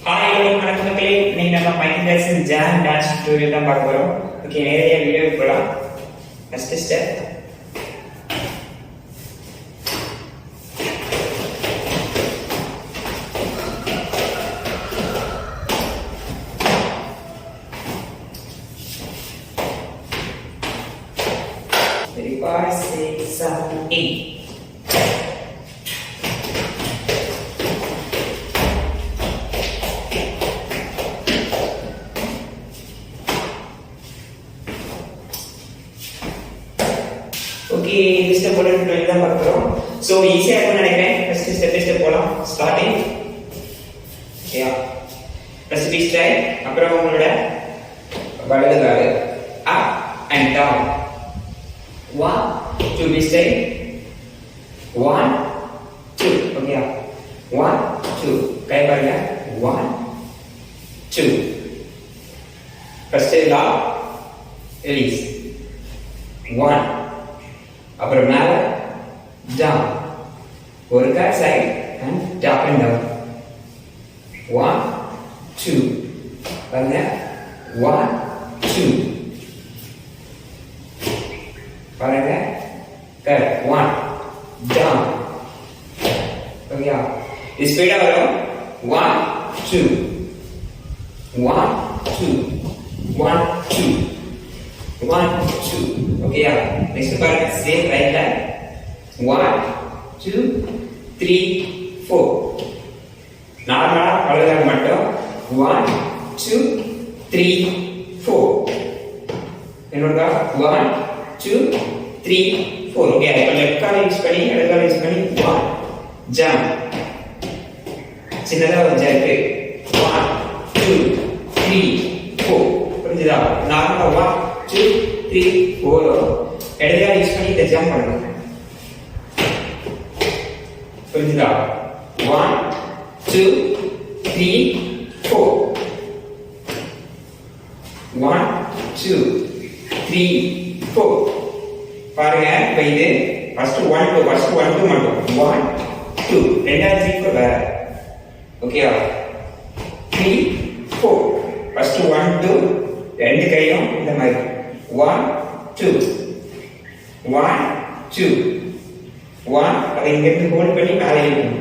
வணக்கம் மக்களே. இன்னைக்கு நம்ம மைக்கேல் ஜாக்சன் ஜான் டான்ஸ் டியூட்டோரியல் தான் பார்க்க போறோம். ஓகே, நேரடியாக வீடியோக்கு போகலாம். First step Ready, 5, 6, 7, 8. ஓகே, இந்த ஸ்டெப் போட்டு டுவெல் தான் பார்க்குறோம். ஸோ ஈஸியாக இருக்கும்னு நினைக்கிறேன். ஃபர்ஸ்ட் ஸ்டெப் போகலாம். ஸ்டார்டிங் ஓகேயா, ஃபர்ஸ்ட் பீச் ட்ரை. அப்புறம் உங்களோட வலது கால் அப் அண்ட் டவுன். 1 2 பீச் ட்ரை. 1 2 ஓகேயா. 1 2 கை பாருங்க. 1 2 ஃபர்ஸ்ட் லாக் ரிலீஸ். 1 அப்புறம் மேல down, ஒரு call side and up and down. 1 2 பாருங்க. 1 2 பாருங்க. கரெக்ட். 1 down. ஓகேயா, இது ஸ்பீடா வரும். 1 2 1 2 1 2 1 2 ஓகேயா. நெக்ஸ்ட் பாருங்க, சேம் ரைட்ல 1 2 3 4. நார்மலா வலதுகால் மட்டும் 1 2 3 4. என்னோட 1 2 3 4. ஓகே, இப்போ லெஃப்ட் கால் யூஸ் பண்ணி இடது கால் யூஸ் பண்ணி 1 ஜம்ப். சின்னதா ஒரு ஜம்ப். 1 2 3 4. புரிஞ்சுதா? நார்மலா 1 2 3 4 இடது கால் யூஸ் பண்ணி இந்த ஜம்ப் பண்ணணும். புரிஞ்சுதா? 1 2 3 4. 1 2 3 4. பாருங்க, இப்போ இது ஃபர்ஸ்ட் 1 2 மட்டும் 1 2 ரெண்டாவது 3 4 வேற. ஓகேவா? 3 4 ஃபர்ஸ்ட் 1 2 ரெண்டு கையும் இந்த மாதிரி 1 2 1 2 1. அதை இங்க இருந்து ஹோல்ட் பண்ணி மேலே ஏறணும்.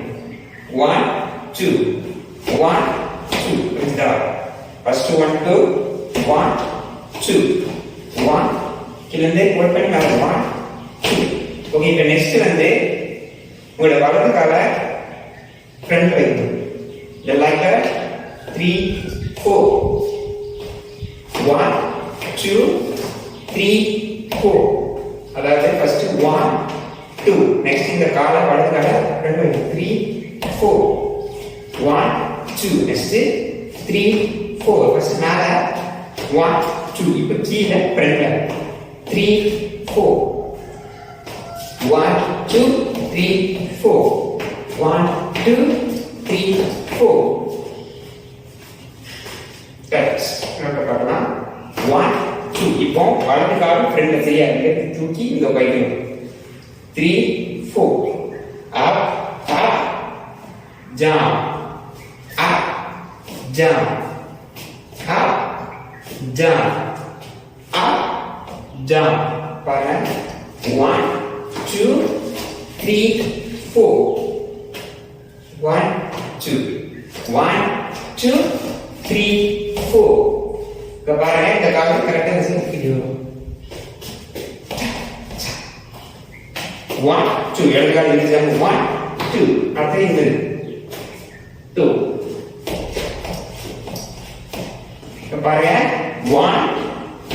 1 2 1 2. புரியுதா? ஃபர்ஸ்ட் 1 2 1 2 1 கீழ இருந்து ஹோல்ட் பண்ணி மேலே 1 2. ஓகே, இப்போ நெக்ஸ்ட் வந்து உங்களோட வலது காலை ஃப்ரண்ட் வைக்கணும். இந்த லைக் 3 4 1 2 3 4. அதாவது ஃபர்ஸ்ட் 1 2. நெக்ஸ்ட் இந்த காலை வலது காலை ஃப்ரண்ட் வைக்கணும். 3 4 1 2. நெக்ஸ்ட் 3 4. ஃபர்ஸ்ட் மேல 1 2. இப்போ கீழே ஃப்ரண்ட்ல 3 4 1 2 3 4 1 2 3 4. கரெக்ட். நோட் பண்ணலாம். 1 2. இப்போ வலது கால் ஃப்ரண்ட்ல சரியா இருக்கு. தூக்கி இங்க வைக்கணும். 3 4 up up down up down up down up down. பாருங்க. 1 2 3 4 1 2 1 2 3 4. இங்க பாருங்க, இந்த கால் கரெக்டா வச்சுக்கணும். 1 2 இடது கால் இந்த ஜம்ப் 1 2. அடுத்து இந்த 2. இப்ப பாருங்க 1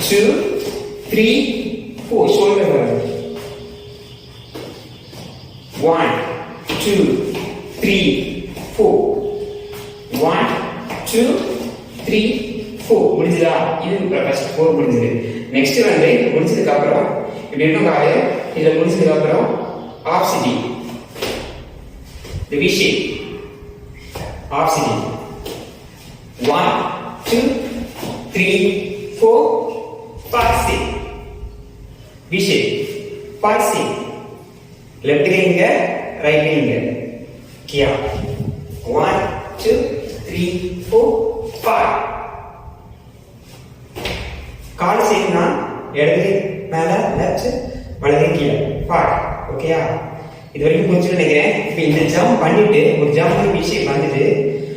2 3 4. ஷோல்டர் பாருங்க. 1 2 3 4 1 2 3 4. முடிஞ்சதா? இது ஃபர்ஸ்ட் 4 முடிஞ்சது. நெக்ஸ்ட் வந்து முடிஞ்சதுக்கு அப்புறம் இப்படி இன்னும் காலை இதை முடிச்சதுக்கு அப்புறம் off city, the V shape, off city 1 2 3 4 5 6. V shape 5 6. Left கை இங்க, ரைட் கை இங்க. கியா 1 2 3 4 5 கால் சேர்னா இடது மேல லெஃப்ட் வலது கீழே 5 ஓகேயா இது வரைக்கும் புரிஞ்சு நினைக்கிறேன் இப்போ இந்த ஜம்ப் பண்ணிட்டு ஒரு ஜம்ப் விஷயம் வந்துட்டு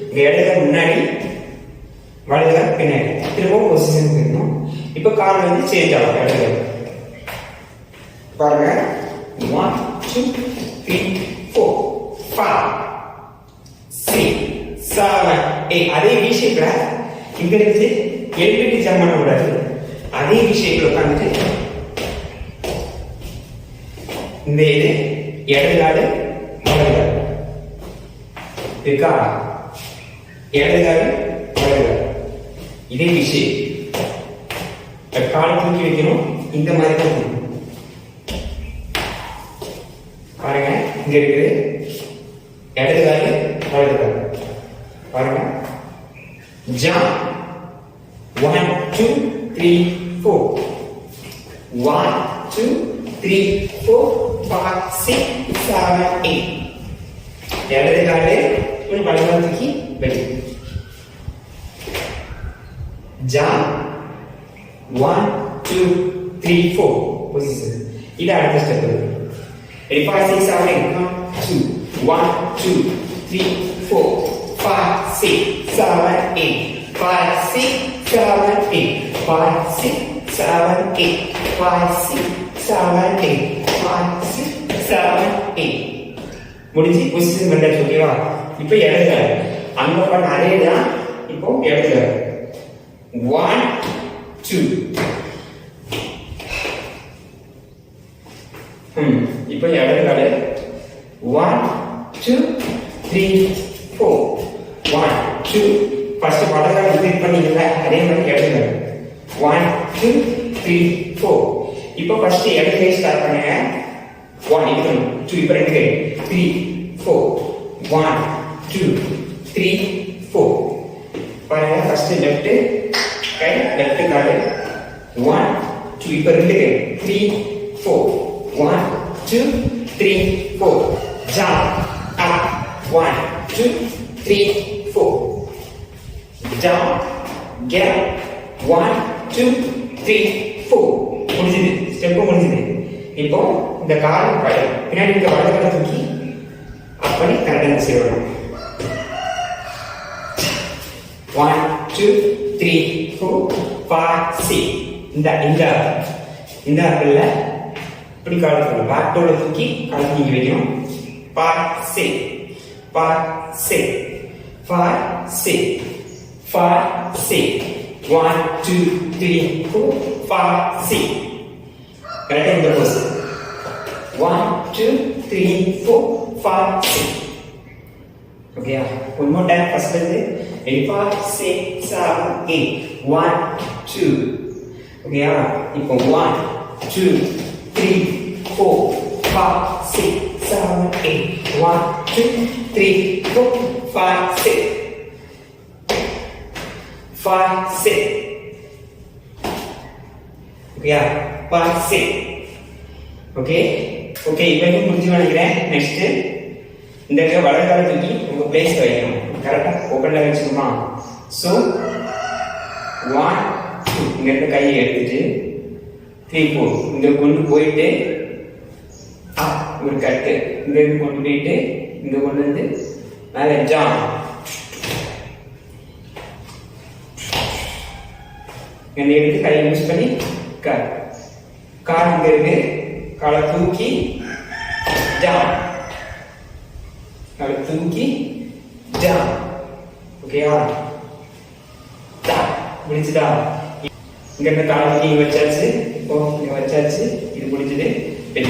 உங்க இடத்துல முன்னாடி வலதுல பின்னாடி திரும்ப பொசிஷன் போயிடணும் இப்போ கால் வந்து சேஞ்ச் ஆகும் இடத்துல பாருங்க 1 2 3 4 5 6 7 8 அதே விஷயத்துல இங்க இருந்து எழுப்பிட்டு ஜம்ப் பண்ண கூடாது அதே விஷயத்துல உட்காந்துட்டு இந்த இது இடது காடு வலது காடு இருக்கா இடது காடு வலது காடு இதே விஷயம் காலை தூக்கி வைக்கணும் இந்த மாதிரி தான் பாருங்க இங்க இருக்குது இடது காடு வலது காடு பாருங்க ஜம்ப் 1 2 3 4 1 2 3 4 5 6 7 8 இடது காடு கொஞ்சம் வலது தூக்கி வெளியே ஜம்ப் 1 2 3 4 பொசிஷன் இது அடுத்த ஸ்டெப் ready 5 6 7 8 1 2 3 4 5 6 7 8 5 6 7 8 5 6 7 8 5 6 7 8 5 6 7 8 முடிஞ்சு பொசிஷன் பண்ணாச்சு ஓகேவா இப்போ இடது கால் அங்க பண்ண அதே தான் இப்போ இடது கால் 1 2 இப்போ இடது கால் 1 2 3 4 1 2 ஃபர்ஸ்ட் வலது கால் ரிப்பீட் பண்ணீங்கல அதே மாதிரி இடது கால் 1 2 3 4 இப்போ ஃபர்ஸ்ட் இடது கை ஸ்டார்ட் பண்ணுங்க 1 இது 2 இப்போ ரெண்டு கை 3 4 1 2 3 4 பாருங்க ஃபர்ஸ்ட் லெஃப்ட் கை லெஃப்ட் கால் 1 2 இப்போ ரெண்டு கை 3 4 1 2 3 4 jump up 1 2 3 4 jump gap 1 2 3 4 முடிஞ்சது ஸ்டெப் முடிஞ்சது இப்போ இந்த கால் பின்னாடி இருக்க வலது காலை தூக்கி அப் பண்ணி கரெக்டாக செய்யணும் 1 2 3 4 5 6 இந்த ஆப்பிள்ல இப்படி கால் வைக்கணும் பேக் டோல தூக்கி கால் நீங்க வைக்கணும் 5 6 5 6 5 6 1 2 3 4 5 6 கரெக்டா இந்த pose 1 2 3 4 5 6 okay one more time first இருந்து 5 6 7 8 1 2 ஓகே இப்போ 1 2 3 4 5 6 7 8 1 2 3 4 5 6 5 6 ஓகே 5 6 ஓகே ஓகே இப்போ முடிஞ்சு நினைக்கிறேன் நெக்ஸ்ட் இந்த வலது காலை தூக்கி உங்க பிளேஸ் வைக்கணும் கரெக்டா ஓபன்ல வச்சுக்கோமா சோ 1 2 இங்க இருக்க கையை எடுத்துட்டு 3 4 இங்க கொண்டு போயிட்டு ஒரு கட்டு இங்க இருந்து கொண்டு போயிட்டு இங்க கொண்டு வந்து மேல ஜாம் இங்க எடுத்து கையை யூஸ் பண்ணி கால் இங்க இருக்கு காலை தூக்கி ஜாம் காலை தூக்கி ஜாம் ஓகேயா முடிச்சுதா இங்க இருக்க காலை தூக்கி வச்சாச்சு இப்போ இங்க வச்சாச்சு இது முடிஞ்சது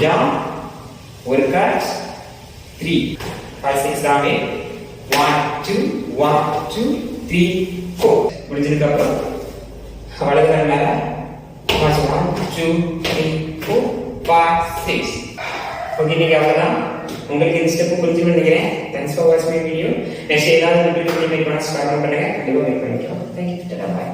ஜாம் ஒரு கட் 3 5 6 7 1 2 1 2 3 4 முடிஞ்சதுக்கு அப்புறம் வலது கால் மேல 1 2 3 4 5 6 ஓகே நீங்க அவ்வளவுதான் உங்களுக்கு இந்த ஸ்டெப் புரிஞ்சுன்னு நினைக்கிறேன் தேங்க்ஸ் ஃபார் வாட்சிங் மை வீடியோ நெக்ஸ்ட் ஏதாவது வீடியோ பண்ணி ஸ்டார்ட் பண்ணுங்க கண்டிப்பா வெயிட் பண்ணிக்கலாம் தேங்க் யூ டாடா பை